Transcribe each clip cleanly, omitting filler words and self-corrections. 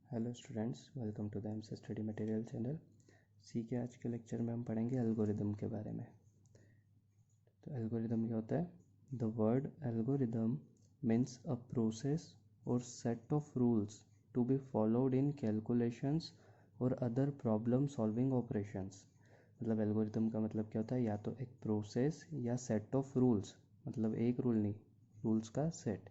Hello students, welcome to the एमसे study material channel. सी के आज के लेक्चर में हम पढ़ेंगे एल्गोरिदम के बारे में। तो एल्गोरिदम क्या होता है? The word algorithm means a process or set of rules to be followed in calculations or other problem solving operations. मतलब एल्गोरिदम का मतलब क्या होता है? या तो एक प्रोसेस या सेट ऑफ रूल्स, मतलब एक रूल नहीं, रूल्स का set,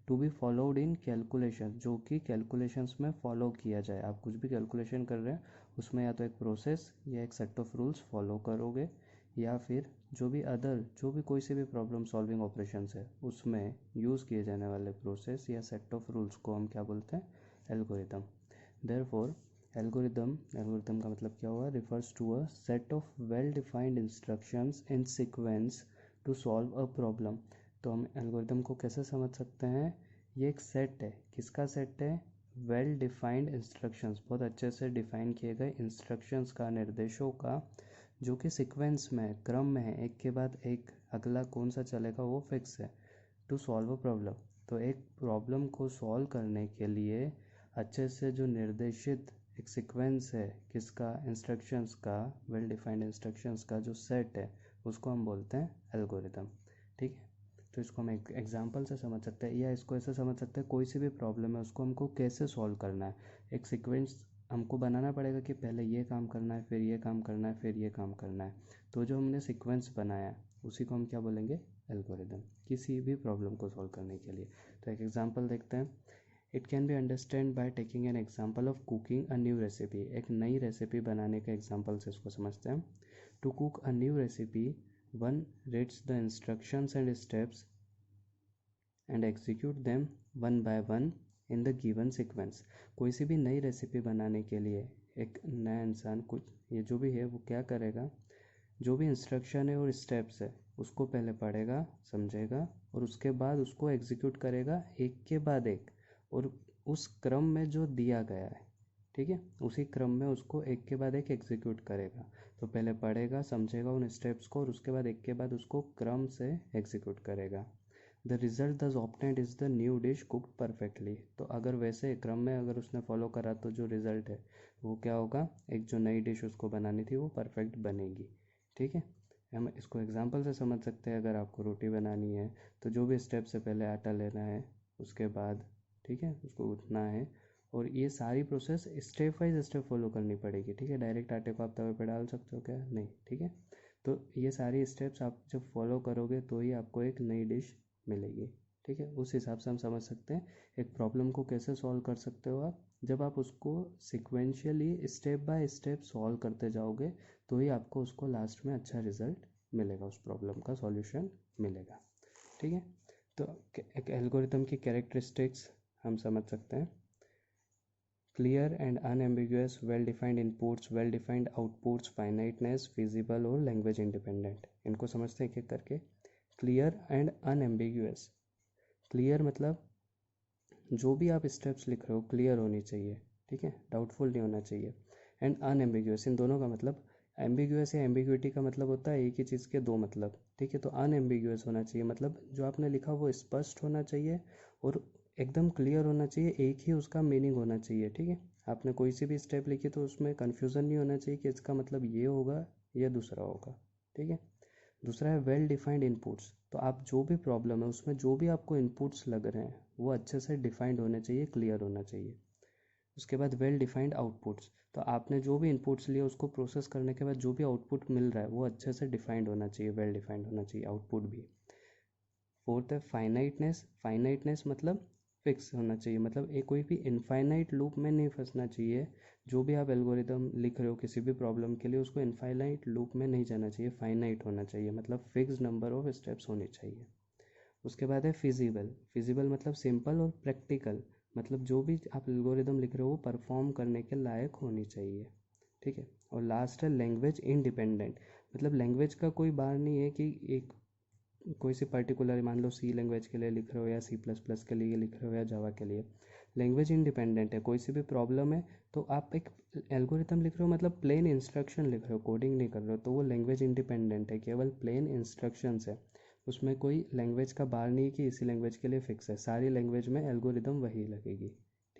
to be followed in calculation, जो कि कैलकुलेशंस में फॉलो किया जाए। आप कुछ भी कैलकुलेशन कर रहे हैं उसमें या तो एक प्रोसेस या एक सेट ऑफ रूल्स फॉलो करोगे, या फिर जो भी कोई से भी प्रॉब्लम सॉल्विंग ऑपरेशंस है उसमें यूज़ किए जाने वाले प्रोसेस या सेट ऑफ रूल्स को हम क्या बोलते हैं? एल्गोरिदम। देयरफॉर एल्गोरिदम का मतलब क्या हुआ? Refers to a set of well defined instructions in sequence to solve a problem. तो हम एल्गोरिदम को कैसे समझ सकते हैं? ये एक सेट है। किसका सेट है? वेल डिफाइंड इंस्ट्रक्शंस, बहुत अच्छे से डिफाइन किए गए इंस्ट्रक्शंस का, निर्देशों का, जो कि सीक्वेंस में है, क्रम में है, एक के बाद एक अगला कौन सा चलेगा वो फिक्स है। टू सॉल्व अ प्रॉब्लम, तो एक प्रॉब्लम को सॉल्व करने के लिए अच्छे से जो निर्देशित एक सीक्वेंस है, किसका? इंस्ट्रक्शंस का, वेल डिफाइंड इंस्ट्रक्शंस का जो सेट है उसको हम बोलते हैं एल्गोरिदम। ठीक है, तो इसको हम एक एग्जांपल से समझ सकते हैं, या इसको ऐसे समझ सकते हैं, कोई सी भी प्रॉब्लम है उसको हमको कैसे सॉल्व करना है। एक सीक्वेंस हमको बनाना पड़ेगा कि पहले ये काम करना है, फिर ये काम करना है, फिर ये काम करना है। तो जो हमने सीक्वेंस बनाया है उसी को हम क्या बोलेंगे? एल्गोरिदम, किसी भी प्रॉब्लम को सॉल्व करने के लिए। तो एक एग्जांपल देखते हैं। It can be understand by taking an example of cooking a new recipe. एक नई रेसिपी बनाने के एग्जांपल से इसको समझते हैं। To cook a new recipe, one reads the instructions and steps and execute them one by one in the given sequence. कोई सी भी नई रेसिपी बनाने के लिए एक नया इंसान कुछ, ये जो भी है वो क्या करेगा? जो भी इंस्ट्रक्शन है और स्टेप्स है उसको पहले पढ़ेगा, समझेगा, और उसके बाद उसको एग्जीक्यूट करेगा एक के बाद एक, और उस क्रम में जो दिया गया है, ठीक है, उसी क्रम में उसको एक के बाद एक एग्जीक्यूट करेगा। तो पहले पढ़ेगा, समझेगा उन स्टेप्स को, और उसके बाद एक के बाद उसको क्रम से एग्जीक्यूट करेगा। द रिजल्ट दस obtained is the new dish cooked perfectly. तो अगर वैसे क्रम में अगर उसने फॉलो करा तो जो रिजल्ट है वो क्या होगा? एक जो नई डिश उसको बनानी थी वो परफेक्ट बनेगी। ठीक है, हम इसको एग्जांपल से समझ सकते हैं। अगर आपको रोटी बनानी है तो जो भी स्टेप से पहले आटा लेना है, उसके बाद ठीक है उसको गूँथना है, और ये सारी process step by step follow करनी पड़ेगी। ठीक है, डायरेक्ट आटे को आप तवे पे डाल सकते हो क्या? नहीं। ठीक है, तो ये सारी स्टेप्स आप जब फॉलो करोगे तो ही आपको एक नई डिश मिलेगी। ठीक है, उस हिसाब से हम समझ सकते हैं एक प्रॉब्लम को कैसे सॉल्व कर सकते हो आप। जब आप उसको sequentially step by step solve करते जाओगे तो ही आपको उसको लास्ट में अच्छा रिजल्ट मिलेगा, उस प्रॉब्लम का सॉल्यूशन मिलेगा। ठीक है, तो एक एल्गोरिथम की कैरेक्टरिस्टिक्स हम समझ सकते हैं। Clear and unambiguous, well defined inputs, well defined outputs, finiteness, feasible और लैंग्वेज इंडिपेंडेंट। इनको समझते हैं एक एक करके। क्लियर एंड अनएम्बिगुअस, क्लियर मतलब जो भी आप स्टेप्स लिख रहे हो क्लियर होनी चाहिए, ठीक है, डाउटफुल नहीं होना चाहिए। एंड अनएम्बिगुअस, इन दोनों का मतलब, एम्बिगुअस या एम्बिग्यूटी का मतलब होता है एक ही चीज़ के दो मतलब। ठीक है, तो अनएम्बिगुअस होना चाहिए, मतलब जो आपने लिखा वो स्पष्ट होना चाहिए और एकदम क्लियर होना चाहिए, एक ही उसका मीनिंग होना चाहिए। ठीक है, आपने कोई सी भी स्टेप लिखी तो उसमें कन्फ्यूज़न नहीं होना चाहिए कि इसका मतलब ये होगा या दूसरा होगा। ठीक है, दूसरा है वेल डिफाइंड इनपुट्स। तो आप जो भी प्रॉब्लम है उसमें जो भी आपको इनपुट्स लग रहे हैं वो अच्छे से डिफाइंड होने चाहिए, क्लियर होना चाहिए। उसके बाद वेल डिफाइंड आउटपुट्स, तो आपने जो भी इनपुट्स लिए उसको प्रोसेस करने के बाद जो भी आउटपुट मिल रहा है वो अच्छे से डिफाइंड होना चाहिए, वेल डिफाइंड होना चाहिए आउटपुट भी। फोर्थ है फाइनाइटनेस। फाइनाइटनेस मतलब फिक्स होना चाहिए, मतलब एक कोई भी इनफाइनाइट लूप में नहीं फंसना चाहिए। जो भी आप एल्गोरिदम लिख रहे हो किसी भी प्रॉब्लम के लिए उसको इनफाइनाइट लूप में नहीं जाना चाहिए, फाइनाइट होना चाहिए, मतलब फिक्स नंबर ऑफ स्टेप्स होने चाहिए। उसके बाद है फिजिबल। फिजिबल मतलब सिंपल और प्रैक्टिकल, मतलब जो भी आप एल्गोरिदम लिख रहे हो वो परफॉर्म करने के लायक होनी चाहिए। ठीक है, और लास्ट है लैंग्वेज इंडिपेंडेंट। मतलब लैंग्वेज का कोई बार नहीं है कि एक कोई सी पर्टिकुलर, मान लो सी लैंग्वेज के लिए लिख रहे हो या सी प्लस प्लस के लिए लिख रहे हो या जावा के लिए, लैंग्वेज इंडिपेंडेंट है। कोई सी भी प्रॉब्लम है तो आप एक एल्गोरिथम लिख रहे हो, मतलब प्लेन इंस्ट्रक्शन लिख रहे हो, कोडिंग नहीं कर रहे हो, तो वो लैंग्वेज इंडिपेंडेंट है, केवल प्लेन इंस्ट्रक्शंस है। उसमें कोई लैंग्वेज का बार नहीं है कि इसी लैंग्वेज के लिए फिक्स है, सारी लैंग्वेज में एल्गोरिदम वही लगेगी।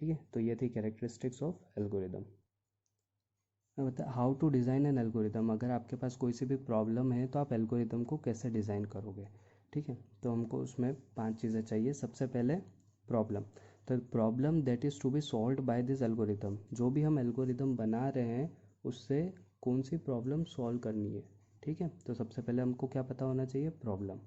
ठीक है, तो ये थी कैरेक्टरिस्टिक्स ऑफ एल्गोरिदम। मैं बता how to design an algorithm. अगर आपके पास कोई सी भी प्रॉब्लम है तो आप एल्गोरिदम को कैसे डिज़ाइन करोगे, ठीक है। तो हमको उसमें 5 चीज़ें चाहिए। सबसे पहले प्रॉब्लम, तो problem that is to be solved by this algorithm. जो भी हम एल्गोरिदम बना रहे हैं उससे कौन सी प्रॉब्लम सॉल्व करनी है, ठीक है। तो सबसे पहले हमको क्या पता होना चाहिए, प्रॉब्लम।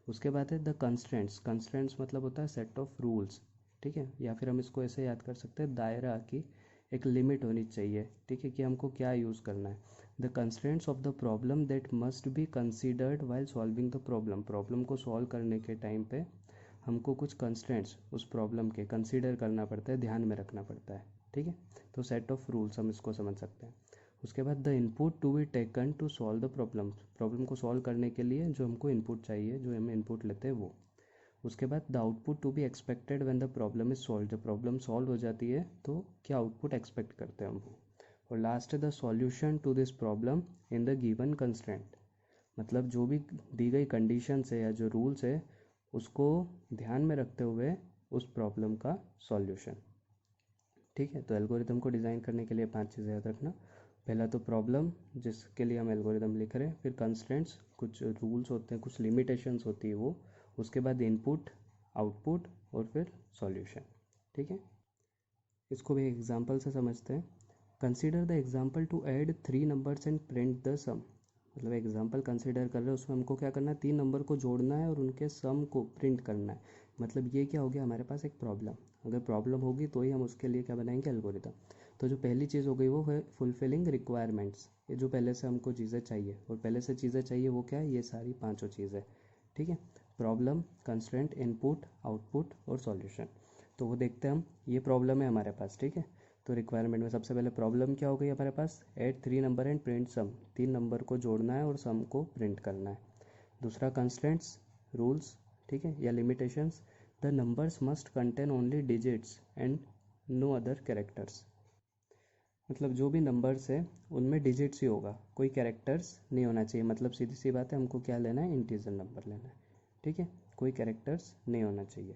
उसके बाद है द कंस्ट्रेंट्स। कंस्ट्रेंट्स मतलब होता है सेट ऑफ रूल्स, ठीक है, या फिर हम इसको ऐसे याद कर सकते हैं, दायरा की एक लिमिट होनी चाहिए, ठीक है, कि हमको क्या यूज़ करना है। The constraints of the problem that must be considered while solving the problem. Problem को सॉल्व करने के टाइम पे हमको कुछ कंस्ट्रेंट्स उस प्रॉब्लम के कंसीडर करना पड़ता है, ध्यान में रखना पड़ता है, ठीक है। तो सेट ऑफ रूल्स हम इसको समझ सकते हैं। उसके बाद the input to be taken to solve the problem. Problem को सॉल्व करने के लिए जो हमको इनपुट चाहिए, जो हम इनपुट लेते हैं वो। उसके बाद the output to be expected when the problem is solve. जब प्रॉब्लम सॉल्व हो जाती है तो क्या आउटपुट एक्सपेक्ट करते हैं हम वो। और लास्ट है the solution to this problem in the given constraint. मतलब जो भी दी गई कंडीशंस है या जो रूल्स है उसको ध्यान में रखते हुए उस प्रॉब्लम का सॉल्यूशन, ठीक है। तो एल्गोरिदम को डिज़ाइन करने के लिए 5 चीज़ें याद रखना। पहला तो प्रॉब्लम जिसके लिए हम एल्गोरिदम लिख रहे हैं, फिर कंस्ट्रेंट्स, कुछ रूल्स होते हैं, कुछ लिमिटेशंस होती है वो, उसके बाद इनपुट, आउटपुट और फिर सॉल्यूशन, ठीक है। इसको भी एग्जांपल से समझते हैं। Consider the example to add 3 numbers and print the sum. मतलब एग्जांपल कंसीडर कर रहे हैं, उसमें हमको क्या करना है, 3 नंबर को जोड़ना है और उनके सम को प्रिंट करना है। मतलब ये क्या हो गया, हमारे पास एक प्रॉब्लम। अगर प्रॉब्लम होगी तो ही हम उसके लिए क्या बनाएंगे, एल्गोरिदम। तो जो पहली चीज़ हो गई वो है फुलफिलिंग रिक्वायरमेंट्स। ये जो पहले से हमको चीज़ें चाहिए, और पहले से चीज़ें चाहिए वो क्या है, ये सारी 5 चीज़ें, ठीक है। प्रॉब्लम, कंस्ट्रेंट, इनपुट, आउटपुट और सॉल्यूशन। तो वो देखते हैं हम। ये प्रॉब्लम है हमारे पास, ठीक है। तो रिक्वायरमेंट में सबसे पहले प्रॉब्लम क्या हो गई हमारे पास, add 3 number and print sum. 3 number को जोड़ना है और सम को प्रिंट करना है। दूसरा कंस्ट्रेंट्स, रूल्स, ठीक है, या limitations. The numbers must contain only digits and no other characters. मतलब जो भी नंबर्स है उनमें डिजिट्स ही होगा, कोई कैरेक्टर्स नहीं होना चाहिए। मतलब सीधी सी बात है, हमको क्या लेना है, इंटीजर नंबर लेना है, ठीक है। कोई कैरेक्टर्स नहीं होना चाहिए,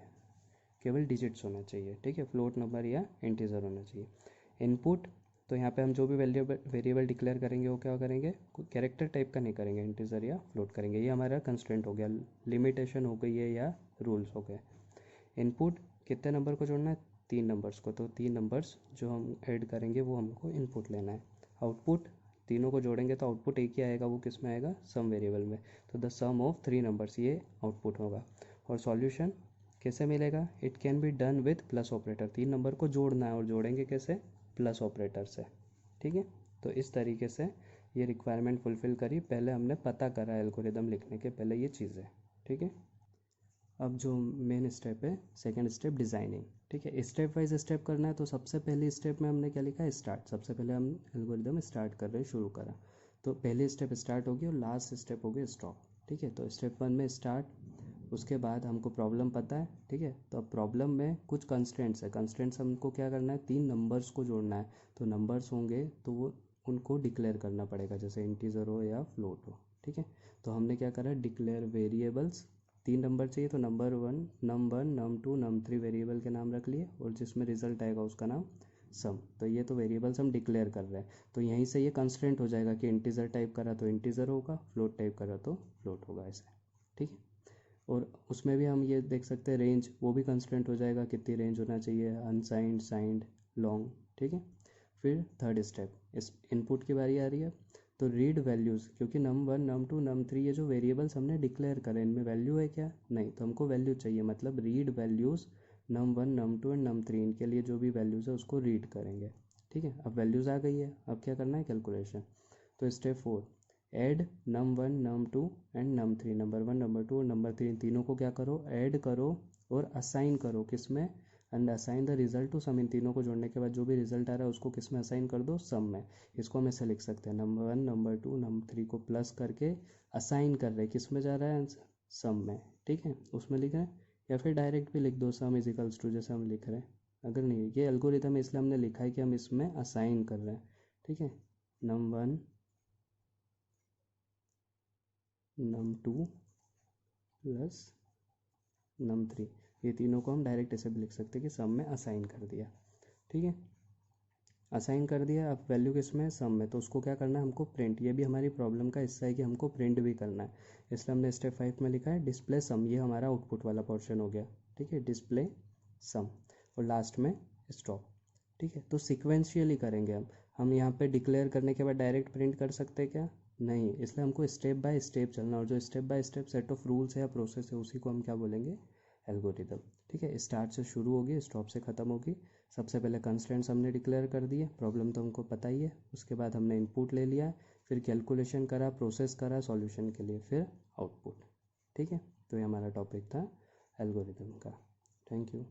केवल डिजिट्स होना चाहिए, ठीक है। फ्लोट नंबर या इंटीजर होना चाहिए। इनपुट, तो यहाँ पे हम जो भी वेरिएबल डिक्लेयर करेंगे वो क्या करेंगे, कोई कैरेक्टर टाइप का नहीं करेंगे, इंटीजर या फ्लोट करेंगे। ये हमारा कंस्ट्रेंट हो गया, लिमिटेशन हो गई है या रूल्स हो गए। इनपुट, कितने नंबर को जोड़ना है, 3 नंबर्स को, तो 3 नंबर्स जो हम ऐड करेंगे वो हमको इनपुट लेना है। आउटपुट, तीनों को जोड़ेंगे तो आउटपुट एक ही आएगा, वो किस में आएगा, सम वेरिएबल में। तो द सम ऑफ 3 नंबर्स, ये आउटपुट होगा। और सॉल्यूशन कैसे मिलेगा, it can be done with plus operator. 3 number को जोड़ना है और जोड़ेंगे कैसे, प्लस ऑपरेटर से, ठीक है। तो इस तरीके से ये रिक्वायरमेंट फुलफिल करी। पहले हमने पता करा एल्गोरिदम लिखने के पहले ये चीज़ें, ठीक है। अब जो मेन स्टेप है, सेकंड स्टेप डिज़ाइनिंग, ठीक है। स्टेप वाइज स्टेप करना है। तो सबसे पहली स्टेप में हमने क्या लिखा है, स्टार्ट। सबसे पहले हम एल्गोरिदम स्टार्ट कर रहे हैं, शुरू करा। तो पहली स्टेप स्टार्ट होगी और लास्ट स्टेप होगी स्टॉप, ठीक है। तो स्टेप 1 में स्टार्ट, उसके बाद हमको प्रॉब्लम पता है, ठीक है। तो अब प्रॉब्लम में कुछ कंस्ट्रेंट्स है। कंस्ट्रेंट्स हमको क्या करना है, 3 नंबर्स को जोड़ना है। तो नंबर्स होंगे तो वो उनको डिक्लेयर करना पड़ेगा, जैसे इंटीजर हो या फ्लोट हो, ठीक है। तो हमने क्या करा, डिक्लेयर वेरिएबल्स। 3 नंबर चाहिए तो number 1, num1, num2, num3 variable के नाम रख लिए, और जिसमें रिजल्ट आएगा उसका नाम सम। तो ये तो वेरिएबल्स हम डिक्लेयर कर रहे हैं। तो यहीं से ये कंस्ट्रेंट हो जाएगा कि इंटीजर टाइप करा तो इंटीजर होगा, फ्लोट टाइप करा तो फ्लोट होगा, ऐसे, ठीक है। और उसमें भी हम ये देख सकते हैं रेंज, वो भी कंस्टेंट हो जाएगा, कितनी रेंज होना चाहिए, अनसाइंड, साइंड, लॉन्ग, ठीक है। फिर थर्ड स्टेप, इस इनपुट की बारी आ रही है। तो रीड वैल्यूज़, क्योंकि num1, num2, num3 ये जो वेरिएबल्स हमने डिक्लेयर करें इनमें वैल्यू है क्या, नहीं, तो हमको वैल्यू चाहिए। मतलब read values num1, num2 and num3, इनके लिए जो भी वैल्यूज़ है उसको रीड करेंगे, ठीक है। अब वैल्यूज़ आ गई है, अब क्या करना है, कैलकुलेशन। तो step 4, add num1, num2 and num3। Number 1, number 2 और नंबर 3, तीनों को क्या करो, ऐड करो और असाइन करो, किस में, and assign the result to sum. इन तीनों को जोड़ने के बाद जो भी रिजल्ट आ रहा है उसको किस में असाइन कर दो, सम में। इसको हम ऐसे लिख सकते हैं, नंबर 1, नंबर 2, नंबर 3 को प्लस करके असाइन कर रहे हैं, किस में जा रहा है, सम में, ठीक है, उसमें लिख रहे हैं। या फिर डायरेक्ट भी लिख दो, सम इज इक्वल्स टू, जैसे हम लिख रहे हैं। अगर नहीं, ये एल्गोरिथम है इसलिए हमने लिखा है कि हम इसमें असाइन कर रहे हैं, ठीक है। num1, num2 प्लस num3, ये तीनों को हम डायरेक्ट ऐसे भी लिख सकते हैं कि सम में असाइन कर दिया। ठीक है, असाइन कर दिया। अब वैल्यू किस में, सम में, तो उसको क्या करना है हमको, प्रिंट। ये भी हमारी प्रॉब्लम का हिस्सा है कि हमको प्रिंट भी करना है, इसलिए हमने स्टेप 5 में लिखा है डिस्प्ले सम। ये हमारा आउटपुट वाला पोर्शन हो गया, ठीक है, डिस्प्ले सम, और लास्ट में स्टॉप। ठीक है, तो सिक्वेंशियली करेंगे हम यहाँ पे डिक्लेयर करने के बाद डायरेक्ट प्रिंट कर सकते हैं क्या, नहीं, इसलिए हमको स्टेप बाय स्टेप चलना, और जो step by step set of rules है या प्रोसेस है उसी को हम क्या बोलेंगे, एल्गोरिदम। ठीक है, स्टार्ट से शुरू होगी, स्टॉप से ख़त्म होगी। सबसे पहले कंस्ट्रेंट्स हमने डिक्लेयर कर दिए, प्रॉब्लम तो हमको पता ही है, उसके बाद हमने इनपुट ले लिया, फिर कैलकुलेशन करा, प्रोसेस करा सॉल्यूशन के लिए, फिर आउटपुट। ठीक है, तो ये हमारा टॉपिक था एल्गोरिदम का। Thank you.